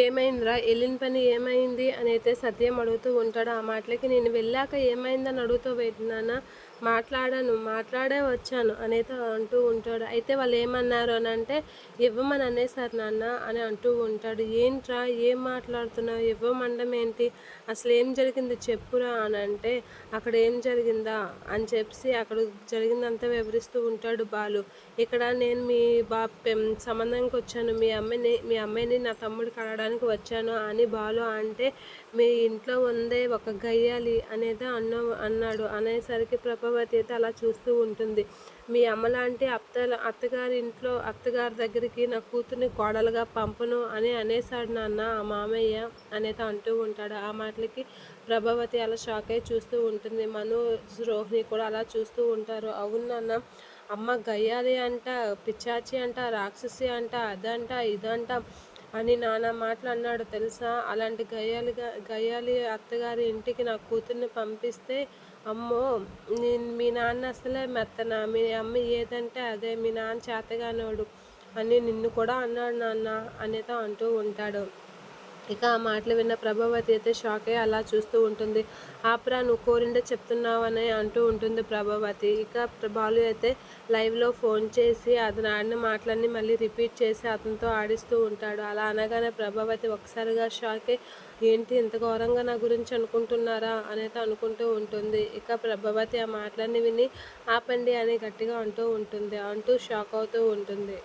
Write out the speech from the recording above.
ఏమైందిరా? ఎళ్ళిన పని ఏమైంది? అనైతే సత్యం అడుగుతూ ఉంటాడు. ఆ మాటలకి నేను వెళ్ళాక ఏమైందని అడుగుతావేంటి నాన్న? మాట్లాడాను. మాట్లాడే వచ్చాను అనైతే అంటూ ఉంటాడు. అయితే వాళ్ళేమన్నారు అనంటే, ఇవ్వమని అనేసారు నాన్న అని అంటూ ఉంటాడు. ఏంట్రా? ఏం మాట్లాడుతున్నావు? ఇవ్వమనడం ఏంటి? అసలేం జరిగింది చెప్పురా అనంటే, అక్కడ ఏం జరిగిందా? అని చెప్పేసి అక్కడ జరిగిందంతా వివరిస్తూ ఉంటాడు బాలు. ఇక్కడ నేను మీ సంబంధానికి వచ్చాను. మీ అమ్మాయిని నా తమ్ముడికి అడగడానికి వచ్చాను అని బాలు అంటే, మీ ఇంట్లో ఉందే ఒక గయ్యాలి అనేది అన్నాడు. అనేసరికి ప్రభావతి అయితే అలా చూస్తూ ఉంటుంది. మీ అమ్మలాంటి అత్తగారి ఇంట్లో అత్తగారి దగ్గరికి నా కూతుర్ని కోడలుగా పంపను అని అనేసాడు నాన్న ఆ మామయ్య అనేది అంటూ ఉంటాడు. ఆ మాటలకి ప్రభావతి అలా షాక్ అయి చూస్తూ ఉంటుంది. మను, రోహిణి కూడా అలా చూస్తూ ఉంటారు. అవును నాన్న, అమ్మ గయ్యాలి అంట, పిచ్చాచి అంట, రాక్షసి అంట, అదంట ఇదంట అని నానా మాటలు అన్నాడు తెలుసా. అలాంటి గయ్యాలి అత్తగారి ఇంటికి నా కూతుర్ని పంపిస్తే అమ్మో, మీ నాన్న అసలే మెత్తన, మీ అమ్మ ఏదంటే అదే, మీ నాన్న చేతగానోడు అని నిన్ను కూడా అన్నాడు నాన్న అనేది అంటూ ఉంటాడు. ఇక ఆ మాటలు విన్న ప్రభావతి అయితే షాక్ అయ్యి అలా చూస్తూ ఉంటుంది. ఆపరా, నువ్వు కోరిండే చెప్తున్నావని అంటూ ఉంటుంది ప్రభావతి. ఇక బాలు అయితే లైవ్లో ఫోన్ చేసి అతను ఆడిన మాటలన్నీ మళ్ళీ రిపీట్ చేసి అతనితో ఆడిస్తూ ఉంటాడు. అలా అనగానే ప్రభావతి ఒకసారిగా షాక్ అయ్యి, ఏంటి ఇంత ఘోరంగా నా గురించి అనుకుంటున్నారా అనేది అనుకుంటూ ఉంటుంది. ఇక ప్రభావతి ఆ మాటలన్నీ విని ఆపండి అని గట్టిగా అంటూ ఉంటుంది. అంటూ షాక్ అవుతూ ఉంటుంది.